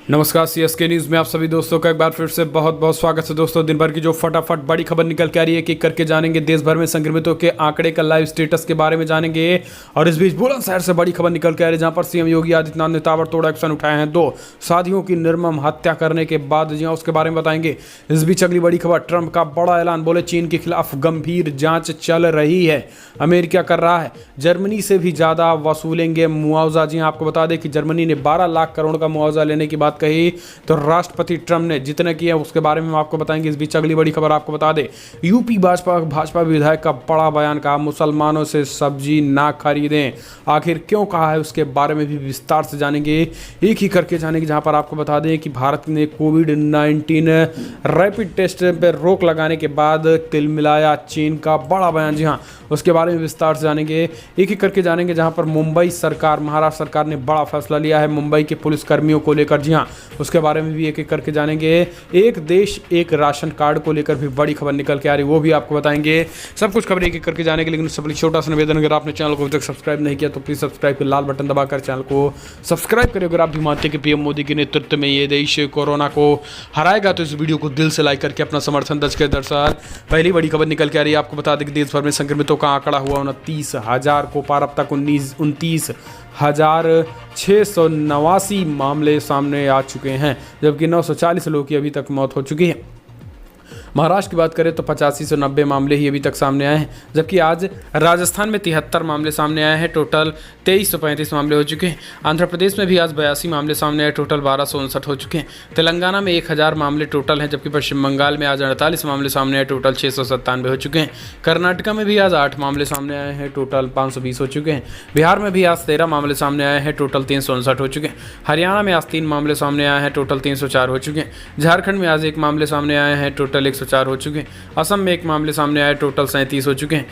नमस्कार, CSK news में आप सभी दोस्तों का एक बार फिर से बहुत बहुत स्वागत है। दोस्तों, दिन भर की जो फटाफट बड़ी खबर निकल के आ रही है कि करके जानेंगे देश भर में संक्रमितों के आंकड़े का लाइव स्टेटस के बारे में जानेंगे। और इस बीच बुलंदशहर से बड़ी खबर निकल के आ रही है, जहां पर सीएम योगी आदित्यनाथ ने ताबड़तोड़ एक्शन उठाए हैं। 2 साथियों की निर्मम हत्या करने के बाद जी उसके बारे में बताएंगे। इस बीच अगली बड़ी खबर, ट्रंप का बड़ा ऐलान, बोले चीन के खिलाफ गंभीर जाँच चल रही है। अमेरिका कर रहा है जर्मनी से भी ज़्यादा वसूलेंगे मुआवजा। जी आपको बता दें कि जर्मनी ने 12 लाख करोड़ का मुआवजा लेने की बात कही, तो राष्ट्रपति ट्रंप ने जितने किए उसके बारे में हम आपको बताएंगे। इस बीच अगली बड़ी खबर आपको बता दें, यूपी भाजपा विधायक का बड़ा बयान, कहा मुसलमानों से सब्जी ना खरीदें। आखिर क्यों कहा है उसके बारे में भी विस्तार से जानेंगे, एक ही करके जानेंगे। जहां पर आपको बता दें कि भारत ने कोविड-19 रैपिड टेस्ट पर रोक लगाने के बाद तिलमिलाया चीन का बड़ा बयान। जी हाँ, उसके बारे में विस्तार से जानेंगे, एक एक करके जानेंगे। जहां पर महाराष्ट्र सरकार ने बड़ा फैसला लिया है मुंबई के पुलिसकर्मियों को लेकर। जी हाँ, उसके बारे में भी एक एक करके जानेंगे। एक देश एक राशन कार्ड को लेकर भी बड़ी खबर निकल के आ रही है, वो भी आपको बताएंगे। सब कुछ खबर एक एक करके जाने के, लेकिन सबसे छोटा सा निवेदन, अगर आपने चैनल को अभी तक सब्सक्राइब नहीं किया तो प्लीज़ सब्सक्राइब के लाल बटन दबाकर चैनल को सब्सक्राइब करें। अगर आप भी मानते हैं कि पीएम मोदी के नेतृत्व में ये देश कोरोना को हराएगा तो इस वीडियो को दिल से लाइक करके अपना समर्थन दर्ज करें। दरअसल पहली बड़ी खबर निकल के आ रही है, आपको बता दें कि देश भर में संक्रमितों का आंकड़ा हुआ 29,000 को पार। अब तक 29,689 मामले सामने आ चुके हैं, जबकि 940 लोगों की अभी तक मौत हो चुकी है। महाराष्ट्र की बात करें तो 85 से 90 मामले ही अभी तक सामने आए हैं, जबकि आज राजस्थान में 73 मामले सामने आए हैं। टोटल 2335 मामले हो चुके हैं। आंध्र प्रदेश में भी आज 82 मामले सामने आए, टोटल 1259 हो चुके हैं। तेलंगाना में 1000 मामले टोटल हैं, जबकि पश्चिम बंगाल में आज 48 मामले सामने आए, टोटल 697 हो चुके हैं। कर्नाटका में भी आज 8 मामले सामने आए हैं, टोटल 520 हो चुके हैं। बिहार में भी आज 13 मामले सामने आए हैं, टोटल 359 हो चुके हैं। हरियाणा में आज 3 मामले सामने आए हैं, टोटल 304 हो चुके हैं। झारखंड में आज 1 मामले सामने आए हैं, टोटल 104 हो चुके हैं। असम में 1 मामले सामने आए, टोटल 37 हो चुके हैं।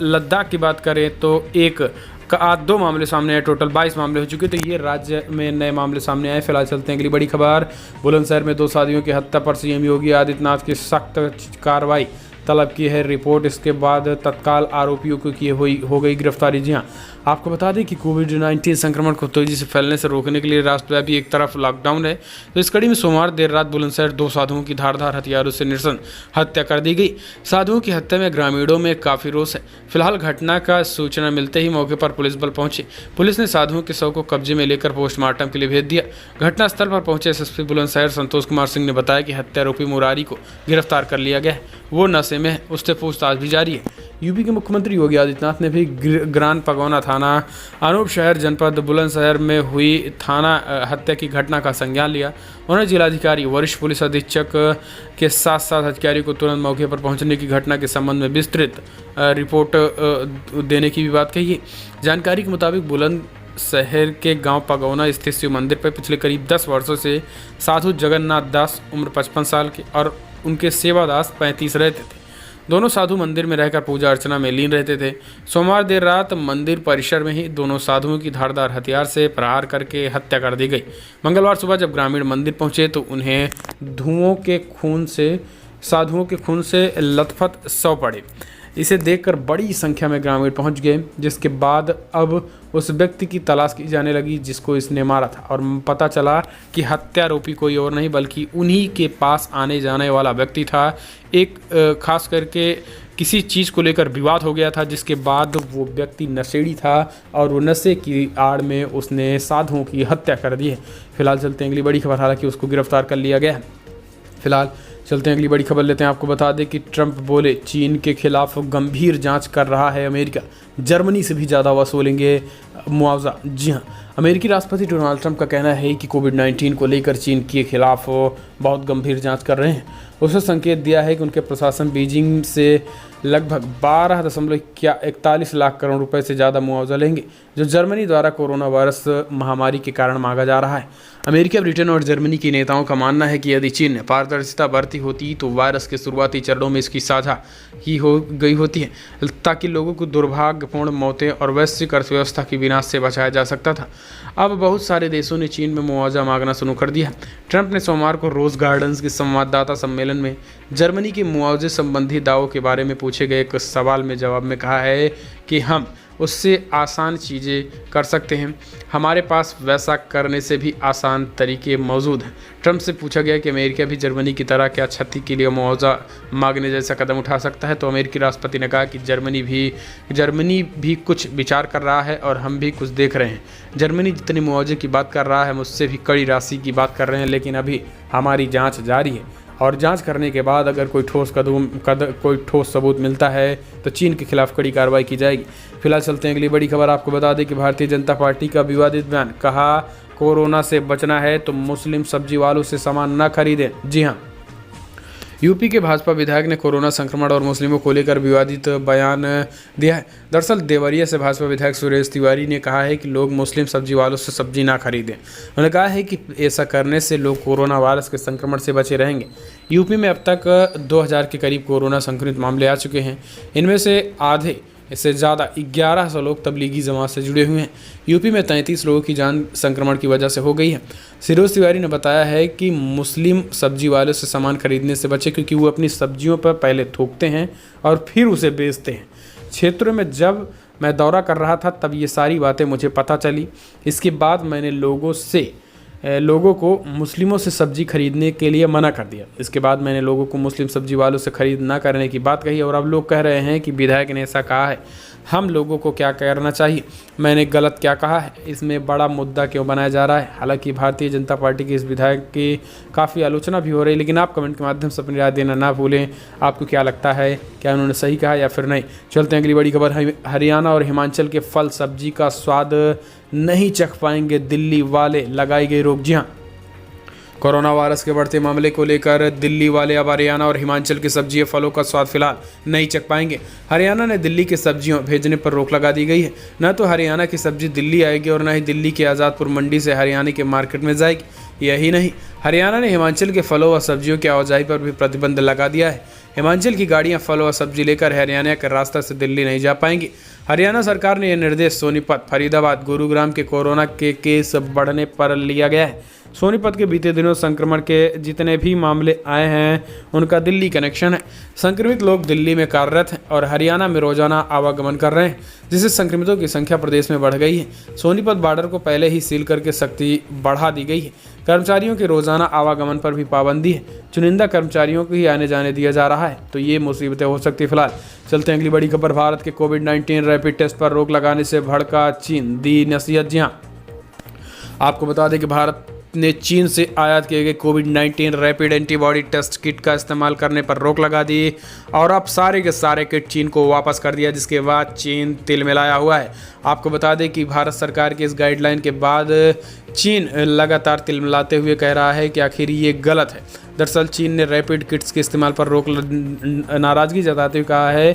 लद्दाख की बात करें तो 2 मामले सामने आए, टोटल 22 मामले हो चुके हैं। तो ये राज्य में नए मामले सामने आए। फिलहाल चलते हैं अगली बड़ी खबर, बुलंदशहर में 2 साथियों की हत्या पर सीएम योगी आदित्यनाथ की सख्त कार्रवाई तलब की है रिपोर्ट। इसके बाद तत्काल आरोपियों को हो गई गिरफ्तारी। जी हाँ, आपको बता दें कि कोविड-19 संक्रमण को तेजी से फैलने से रोकने के लिए राष्ट्रव्यापी एक तरफ लॉकडाउन है, तो इस कड़ी में सोमवार देर रात बुलंदशहर 2 साधुओं की धारदार हथियारों से नृशंस हत्या कर दी गई। साधुओं की हत्या में ग्रामीणों में काफ़ी रोष है। फिलहाल घटना का सूचना मिलते ही मौके पर पुलिस बल पहुंचे। पुलिस ने साधुओं के शव को कब्जे में लेकर पोस्टमार्टम के लिए भेज दिया। घटनास्थल पर पहुंचे एसएसपी बुलंदशहर संतोष कुमार सिंह ने बताया कि हत्यारोपी मुरारी को गिरफ्तार कर लिया गया है, वो नशे में है, उससे पूछताछ भी जारी है। यूपी के मुख्यमंत्री योगी आदित्यनाथ ने भी ग्रान पगौना थाना अनूप शहर जनपद बुलंदशहर में हुई थाना हत्या की घटना का संज्ञान लिया। उन्होंने जिलाधिकारी, वरिष्ठ पुलिस अधीक्षक के साथ साथ अधिकारियों को तुरंत मौके पर पहुंचने की घटना के संबंध में विस्तृत रिपोर्ट देने की भी बात कही है। जानकारी के मुताबिक बुलंदशहर के गांव पगौना स्थित शिव मंदिर पर पिछले करीब 10 वर्षों से साधु जगन्नाथ दास उम्र 55 साल के और उनके सेवादास 35 रहते थे। दोनों साधु मंदिर में रहकर पूजा अर्चना में लीन रहते थे। सोमवार देर रात मंदिर परिसर में ही दोनों साधुओं की धारदार हथियार से प्रहार करके हत्या कर दी गई। मंगलवार सुबह जब ग्रामीण मंदिर पहुंचे तो उन्हें साधुओं के खून से लथपथ शव पड़े। इसे देखकर बड़ी संख्या में ग्रामीण पहुंच गए, जिसके बाद अब उस व्यक्ति की तलाश की जाने लगी जिसको इसने मारा था। और पता चला कि हत्यारोपी कोई और नहीं बल्कि उन्हीं के पास आने जाने वाला व्यक्ति था। एक खास करके किसी चीज़ को लेकर विवाद हो गया था, जिसके बाद वो व्यक्ति नशेड़ी था और वो नशे की आड़ में उसने साधुओं की हत्या कर दी है। फिलहाल चलते हैं अगली बड़ी खबर, हालांकि उसको गिरफ्तार कर लिया गया है। फिलहाल चलते हैं अगली बड़ी खबर लेते हैं। आपको बता दें कि ट्रंप बोले चीन के खिलाफ गंभीर जांच कर रहा है अमेरिका, जर्मनी से भी ज़्यादा वसूलेंगे मुआवजा। जी हाँ, अमेरिकी राष्ट्रपति डोनाल्ड ट्रंप का कहना है कि कोविड-19 को लेकर चीन के खिलाफ बहुत गंभीर जांच कर रहे हैं। उसने संकेत दिया है कि उनके प्रशासन बीजिंग से लगभग 12.41 लाख करोड़ रुपए से ज़्यादा मुआवजा लेंगे, जो जर्मनी द्वारा कोरोना वायरस महामारी के कारण मांगा जा रहा है। अमेरिका, ब्रिटेन और जर्मनी के नेताओं का मानना है कि यदि चीन ने पारदर्शिता बरती होती तो वायरस के शुरुआती चरणों में इसकी साझा की हो गई होती है, ताकि लोगों को दुर्भाग्यपूर्ण मौतें और वैश्विक अर्थव्यवस्था की विनाश से बचाया जा सकता था। अब बहुत सारे देशों ने चीन में मुआवजा मांगना शुरू कर दिया। ट्रंप ने सोमवार को रोज गार्डन्स के संवाददाता सम्मेलन में जर्मनी के मुआवजे संबंधी दावों के बारे में पूछे गए एक सवाल में जवाब में कहा है कि हम उससे आसान चीज़ें कर सकते हैं। हमारे पास वैसा करने से भी आसान तरीके मौजूद हैं। ट्रंप से पूछा गया कि अमेरिका भी जर्मनी की तरह क्या क्षति के लिए मुआवजा मांगने जैसा कदम उठा सकता है, तो अमेरिकी राष्ट्रपति ने कहा कि जर्मनी भी कुछ विचार कर रहा है और हम भी कुछ देख रहे हैं। जर्मनी जितनी मुआवजे की बात कर रहा है हम उससे भी कड़ी राशि की बात कर रहे हैं, लेकिन अभी हमारी जाँच जारी है और जांच करने के बाद अगर कोई ठोस सबूत मिलता है तो चीन के खिलाफ कड़ी कार्रवाई की जाएगी। फिलहाल चलते हैं अगली बड़ी खबर। आपको बता दें कि भारतीय जनता पार्टी का विवादित बयान, कहा कोरोना से बचना है तो मुस्लिम सब्जी वालों से सामान न खरीदें। जी हाँ, यूपी के भाजपा विधायक ने कोरोना संक्रमण और मुस्लिमों को लेकर विवादित बयान दिया है। दरअसल देवरिया से भाजपा विधायक सुरेश तिवारी ने कहा है कि लोग मुस्लिम सब्जी वालों से सब्जी ना खरीदें। उन्होंने कहा है कि ऐसा करने से लोग कोरोना वायरस के संक्रमण से बचे रहेंगे। यूपी में अब तक 2000 के करीब कोरोना संक्रमित मामले आ चुके हैं। इनमें से आधे इससे ज़्यादा 1100 लोग तबलीगी जमात से जुड़े हुए हैं। यूपी में 33 लोगों की जान संक्रमण की वजह से हो गई है। सिरोज तिवारी ने बताया है कि मुस्लिम सब्जी वालों से सामान खरीदने से बचे, क्योंकि वो अपनी सब्जियों पर पहले थूकते हैं और फिर उसे बेचते हैं। क्षेत्रों में जब मैं दौरा कर रहा था तब ये सारी बातें मुझे पता चली। इसके बाद मैंने लोगों को मुस्लिमों से सब्जी खरीदने के लिए मना कर दिया। इसके बाद मैंने लोगों को मुस्लिम सब्जी वालों से खरीद ना करने की बात कही और अब लोग कह रहे हैं कि विधायक ने ऐसा कहा है, हम लोगों को क्या करना चाहिए, मैंने गलत क्या कहा है, इसमें बड़ा मुद्दा क्यों बनाया जा रहा है। हालांकि भारतीय जनता पार्टी के इस विधायक की काफ़ी आलोचना भी हो रही है, लेकिन आप कमेंट के माध्यम से अपनी राय देना ना भूलें। आपको क्या लगता है, क्या उन्होंने सही कहा या फिर नहीं। चलते हैं अगली बड़ी खबर। हरियाणा और हिमाचल के फल सब्जी का स्वाद नहीं चख पाएंगे दिल्ली वाले, लगाई गई रोक। जी हाँ, कोरोना वायरस के बढ़ते मामले को लेकर दिल्ली वाले अब हरियाणा और हिमाचल की सब्जी फलों का स्वाद फिलहाल नहीं चख पाएंगे। हरियाणा ने दिल्ली की सब्जियों भेजने पर रोक लगा दी गई है। न तो हरियाणा की सब्जी दिल्ली आएगी और न ही दिल्ली की आज़ादपुर मंडी से हरियाणा के मार्केट में जाएगी। यही नहीं, हरियाणा ने हिमाचल के फलों व सब्जियों की आवाजाही पर भी प्रतिबंध लगा दिया है। हिमाचल की गाड़ियां फल व सब्जी लेकर हरियाणा के रास्ते से दिल्ली नहीं जा पाएंगी। हरियाणा सरकार ने यह निर्देश सोनीपत, फरीदाबाद, गुरुग्राम के कोरोना के केस बढ़ने पर लिया गया है। सोनीपत के बीते दिनों संक्रमण के जितने भी मामले आए हैं उनका दिल्ली कनेक्शन है। संक्रमित लोग दिल्ली में कार्यरत हैं और हरियाणा में रोजाना आवागमन कर रहे हैं, जिससे संक्रमितों की संख्या प्रदेश में बढ़ गई है। सोनीपत बॉर्डर को पहले ही सील करके सख्ती बढ़ा दी गई है। कर्मचारियों के रोजाना आवागमन पर भी पाबंदी है। चुनिंदा कर्मचारियों को ही आने जाने दिया जा रहा है, तो ये मुसीबतें हो सकती है। फिलहाल चलते हैं अगली बड़ी खबर। भारत के कोविड-19 रैपिड टेस्ट पर रोक लगाने से भड़का चीन, दी नसीहत। जी हाँ, आपको बता दें कि भारत ने चीन से आयात किए गए कोविड-19 रैपिड एंटीबॉडी टेस्ट किट का इस्तेमाल करने पर रोक लगा दी और अब सारे के सारे किट चीन को वापस कर दिया, जिसके बाद चीन तिलमिलाया हुआ है। आपको बता दें कि भारत सरकार के इस गाइडलाइन के बाद चीन लगातार तिलमिलाते हुए कह रहा है कि आखिर ये गलत है। दरअसल चीन ने रैपिड किट्स के इस्तेमाल पर नाराज़गी जताते हुए कहा है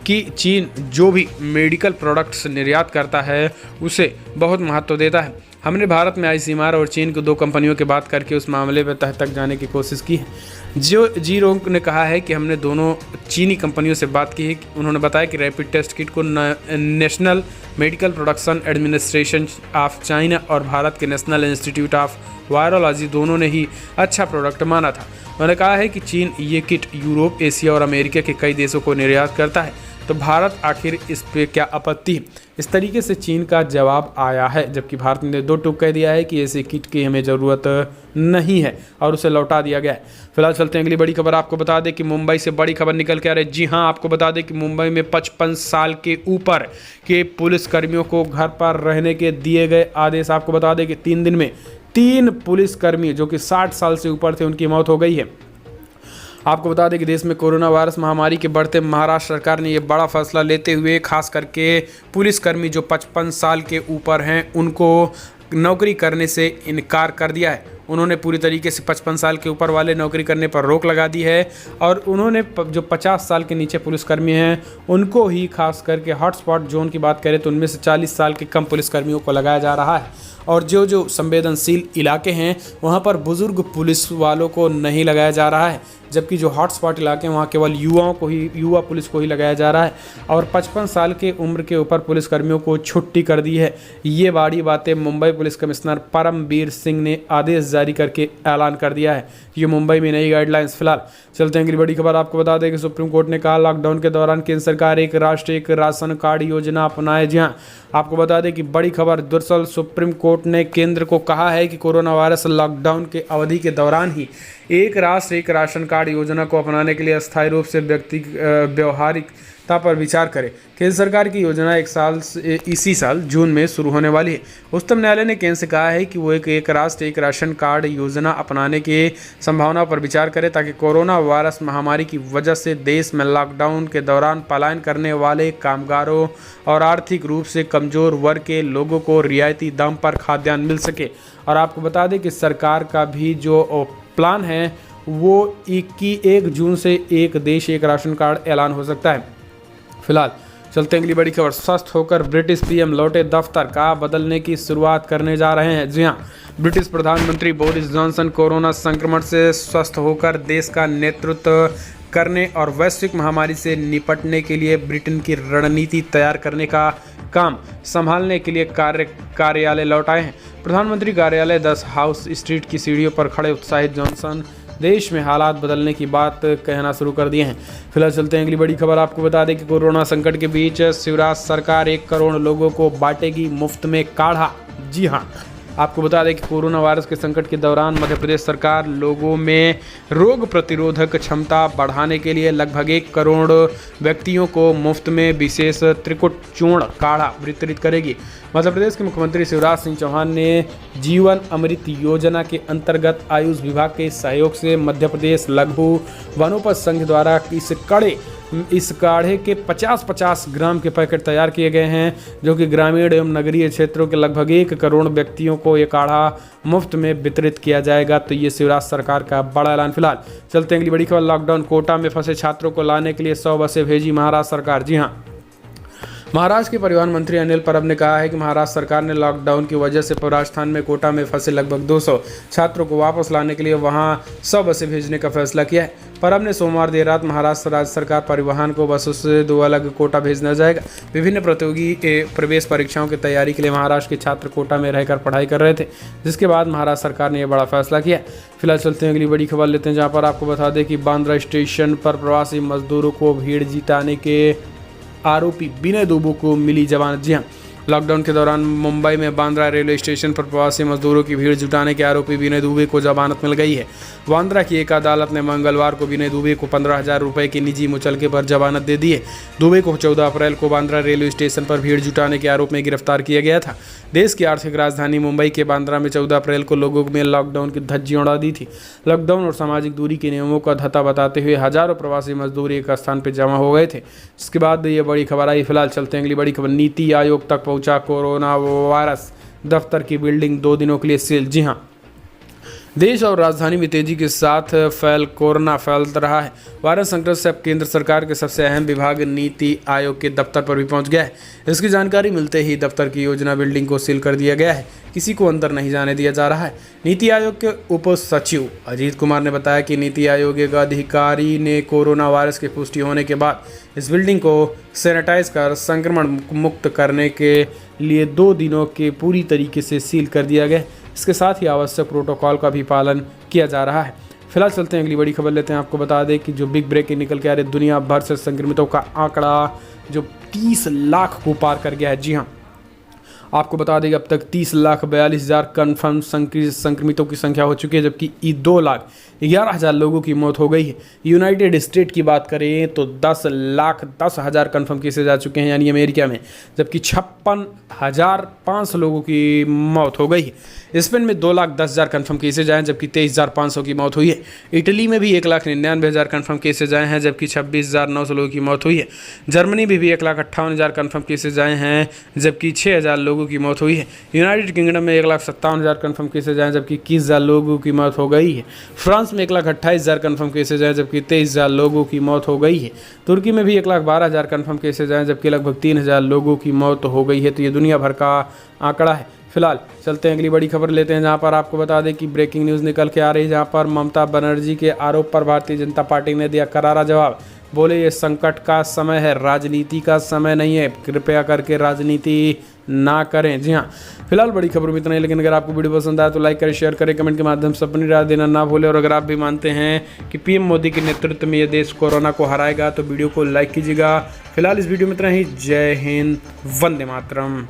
कि चीन जो भी मेडिकल प्रोडक्ट्स निर्यात करता है उसे बहुत महत्व देता है। हमने भारत में आईसीएमआर और चीन की 2 कंपनियों के बात करके उस मामले पर तह तक जाने की कोशिश की है। जी रोंग ने कहा है कि हमने दोनों चीनी कंपनियों से बात की है। उन्होंने बताया कि रैपिड टेस्ट किट को national medical production administration of China और भारत के नेशनल इंस्टीट्यूट ऑफ वायरोलॉजी दोनों ने ही अच्छा प्रोडक्ट माना था। उन्होंने कहा है कि चीन ये किट यूरोप, एशिया और अमेरिका के कई देशों को निर्यात करता है, तो भारत आखिर इस पे क्या आपत्ति है। इस तरीके से चीन का जवाब आया है, जबकि भारत ने 2 टूक कह दिया है कि ऐसे किट की हमें ज़रूरत नहीं है और उसे लौटा दिया गया है। फिलहाल चलते हैं अगली बड़ी खबर। आपको बता दें कि मुंबई से बड़ी खबर निकल के आ रही है। जी हाँ, आपको बता दें कि मुंबई में 55 साल के ऊपर के पुलिसकर्मियों को घर पर रहने के दिए गए आदेश। आपको बता दें कि 3 दिन में 3 पुलिसकर्मी जो कि 60 साल से ऊपर थे उनकी मौत हो गई है। आपको बता दें कि देश में कोरोना वायरस महामारी के बढ़ते महाराष्ट्र सरकार ने ये बड़ा फैसला लेते हुए खास करके पुलिसकर्मी जो 55 साल के ऊपर हैं उनको नौकरी करने से इनकार कर दिया है। उन्होंने पूरी तरीके से 55 साल के ऊपर वाले नौकरी करने पर रोक लगा दी है और उन्होंने जो 50 साल के नीचे पुलिसकर्मी हैं उनको ही खास करके हॉटस्पॉट जोन की बात करें तो उनमें से 40 साल के कम पुलिसकर्मियों को लगाया जा रहा है और जो संवेदनशील इलाके हैं वहाँ पर बुज़ुर्ग पुलिस वालों को नहीं लगाया जा रहा है, जबकि जो हॉटस्पॉट इलाके हैं वहाँ केवल युवा पुलिस को ही लगाया जा रहा है और 55 साल के उम्र के ऊपर पुलिसकर्मियों को छुट्टी कर दी है। ये बड़ी बातें मुंबई पुलिस कमिश्नर परमबीर सिंह ने आदेश जारी करके ऐलान कर दिया है कि ये मुंबई में नई गाइडलाइंस। फिलहाल चलते हैं अगली बड़ी खबर। आपको बता दें कि सुप्रीम कोर्ट ने कहा लॉकडाउन के दौरान केंद्र सरकार एक राष्ट्र एक राशन कार्ड योजना अपनाए। जी हाँ, आपको बता दें कि बड़ी खबर, दरअसल सुप्रीम कोर्ट ने केंद्र को कहा है कि कोरोना वायरस लॉकडाउन के अवधि के दौरान ही एक राष्ट्र एक राशन कार्ड योजना को अपनाने के लिए अस्थायी रूप से व्यवहारिकता पर विचार करे। केंद्र सरकार की योजना इसी साल जून में शुरू होने वाली है। उच्चतम न्यायालय ने केंद्र से कहा है कि वो एक राष्ट्र एक राशन कार्ड योजना अपनाने की संभावना पर विचार करे ताकि कोरोना वायरस महामारी की वजह से देश में लॉकडाउन के दौरान पलायन करने वाले कामगारों और आर्थिक रूप से कमजोर वर्ग के लोगों को रियायती दाम पर खाद्यान्न मिल सके। और आपको बता दें कि सरकार का भी जो प्लान है वो 1 जून से एक देश एक राशन कार्ड ऐलान हो सकता है। फिलहाल चलते हैं अगली बड़ी खबर। स्वस्थ होकर ब्रिटिश पीएम लौटे, दफ्तर का बदलने की शुरुआत करने जा रहे हैं। जी हां, ब्रिटिश प्रधानमंत्री बोरिस जॉनसन कोरोना संक्रमण से स्वस्थ होकर देश का नेतृत्व करने और वैश्विक महामारी से निपटने के लिए ब्रिटेन की रणनीति तैयार करने का काम संभालने के लिए कार्यालय लौट आए हैं। प्रधानमंत्री कार्यालय 10 हाउस स्ट्रीट की सीढ़ियों पर खड़े उत्साहित जॉनसन देश में हालात बदलने की बात कहना शुरू कर दिए हैं। फिलहाल चलते हैं अगली बड़ी खबर। आपको बता दें कि कोरोना संकट के बीच शिवराज सरकार 1 करोड़ लोगों को बांटेगी मुफ्त में काढ़ा। जी हाँ, आपको बता दें कि कोरोना वायरस के संकट के दौरान मध्य प्रदेश सरकार लोगों में रोग प्रतिरोधक क्षमता बढ़ाने के लिए लगभग 1 करोड़ व्यक्तियों को मुफ्त में विशेष त्रिकुट चूर्ण काढ़ा वितरित करेगी। मध्य प्रदेश के मुख्यमंत्री शिवराज सिंह चौहान ने जीवन अमृत योजना के अंतर्गत आयुष विभाग के सहयोग से मध्य प्रदेश लघु वनोपज संघ द्वारा इस काढ़े के 50-50 ग्राम के पैकेट तैयार किए गए हैं, जो कि ग्रामीण एवं नगरीय क्षेत्रों के लगभग 1 करोड़ व्यक्तियों को ये काढ़ा मुफ्त में वितरित किया जाएगा। तो ये शिवराज सरकार का बड़ा ऐलान। फिलहाल चलते हैं अगली बड़ी खबर। लॉकडाउन कोटा में फंसे छात्रों को लाने के लिए 100 बसें भेजी महाराष्ट्र सरकार। जी हाँ, महाराष्ट्र के परिवहन मंत्री अनिल परब ने कहा है कि महाराष्ट्र सरकार ने लॉकडाउन की वजह से राजस्थान में कोटा में फंसे लगभग 200 छात्रों को वापस लाने के लिए वहां 100 बसें भेजने का फैसला किया है। परब ने सोमवार देर रात महाराष्ट्र राज्य सरकार परिवहन को बसों से 2 अलग कोटा भेजना जाएगा। विभिन्न प्रतियोगी प्रवेश परीक्षाओं की तैयारी के लिए महाराष्ट्र के छात्र कोटा में रहकर पढ़ाई कर रहे थे, जिसके बाद महाराष्ट्र सरकार ने यह बड़ा फैसला किया। फिलहाल चलते हैं अगली बड़ी खबर लेते हैं, जहाँ पर आपको बता दें कि बांद्रा स्टेशन पर प्रवासी मजदूरों को भीड़ जुटाने के आरोपी विनय दुबे को मिली जमानत। जी हाँ, लॉकडाउन के दौरान मुंबई में बांद्रा रेलवे स्टेशन पर प्रवासी मजदूरों की भीड़ जुटाने के आरोपी विनय दुबे को जमानत मिल गई है। बांद्रा की एक अदालत ने मंगलवार को विनय दुबे को 15,000 रुपये की निजी मुचलके पर जमानत दे दी है। दुबे को 14 अप्रैल को बांद्रा रेलवे स्टेशन पर भीड़ जुटाने के आरोप में गिरफ्तार किया गया था। देश की आर्थिक राजधानी मुंबई के बांद्रा में 14 अप्रैल को लोगों में लॉकडाउन की धज्जियां उड़ा दी थी। लॉकडाउन और सामाजिक दूरी के नियमों का धत्ता बताते हुए हजारों प्रवासी मजदूर एक स्थान पर जमा हो गए थे, जिसके बाद ये बड़ी खबर आई। फिलहाल चलते हैं अगली बड़ी खबर। नीति आयोग तक पहुंचा कोरोना वायरस, दफ्तर की बिल्डिंग 2 दिनों के लिए सील। जी हाँ, देश और राजधानी में तेजी के साथ कोरोना फैल रहा है। वायरस संक्रमण से अब केंद्र सरकार के सबसे अहम विभाग नीति आयोग के दफ्तर पर भी पहुंच गया है। इसकी जानकारी मिलते ही दफ्तर की योजना बिल्डिंग को सील कर दिया गया है, किसी को अंदर नहीं जाने दिया जा रहा है। नीति आयोग के उप सचिव अजीत कुमार ने बताया कि नीति आयोग के अधिकारी ने कोरोना वायरस की पुष्टि होने के बाद इस बिल्डिंग को सैनिटाइज कर संक्रमण मुक्त करने के लिए 2 दिनों के पूरी तरीके से सील कर दिया गया। इसके साथ ही आवश्यक प्रोटोकॉल का भी पालन किया जा रहा है। फिलहाल चलते हैं अगली बड़ी खबर लेते हैं। आपको बता दें कि जो बिग ब्रेकिंग निकल के आ रही, दुनिया भर से संक्रमितों का आंकड़ा जो 30 लाख को पार कर गया है। जी हाँ, आपको बता दें कि अब तक 30,42,000 कन्फर्म संक्रमितों की संख्या हो चुकी है, जबकि 2,11,000 लोगों की मौत हो गई है। यूनाइटेड स्टेट की बात करें तो 10,10,000 कन्फर्म केसेज आ चुके हैं, यानी अमेरिका में, जबकि 56,500 लोगों की मौत हो गई है। स्पेन में 2,10,000 कन्फर्म केसेज आए हैं, जबकि 23,500 की मौत हुई है। इटली में भी 1,99,000 कन्फर्म केसेज आए हैं, जबकि 26,900 लोगों की मौत हुई है। जर्मनी में भी 1,58,000 कन्फर्म केसेज आए हैं, जबकि 6,000 लोगों की मौत हुई है। यूनाइटेड किंगडम में 1,57,000 कन्फर्म केसेज आए, जबकि 21,000 लोगों की मौत हो गई है। फ्रांस में 1,28,000 कन्फर्म केसेज आए, जबकि 23,000 लोगों की मौत हो गई है। तुर्की में भी 1,12,000 कन्फर्म केसेज आए, जबकि लगभग 3,000 लोगों की मौत हो गई है। तो ये दुनिया भर का आंकड़ा है। फिलहाल चलते हैं अगली बड़ी खबर लेते हैं, जहां पर आपको बता दें कि ब्रेकिंग न्यूज़ निकल के आ रही है, जहां पर ममता बनर्जी के आरोप पर भारतीय जनता पार्टी ने दिया करारा जवाब। बोले ये संकट का समय है, राजनीति का समय नहीं है, कृपया करके राजनीति ना करें। जी हाँ, फिलहाल बड़ी खबर में इतना ही, लेकिन अगर आपको वीडियो पसंद आया तो लाइक करें, शेयर करें, कमेंट के माध्यम से अपनी राय देना ना भूलें। और अगर आप भी मानते हैं कि पीएम मोदी के नेतृत्व में ये देश कोरोना को हराएगा तो वीडियो को लाइक कीजिएगा। फिलहाल इस वीडियो में इतना ही। जय हिंद, वंदे मातरम।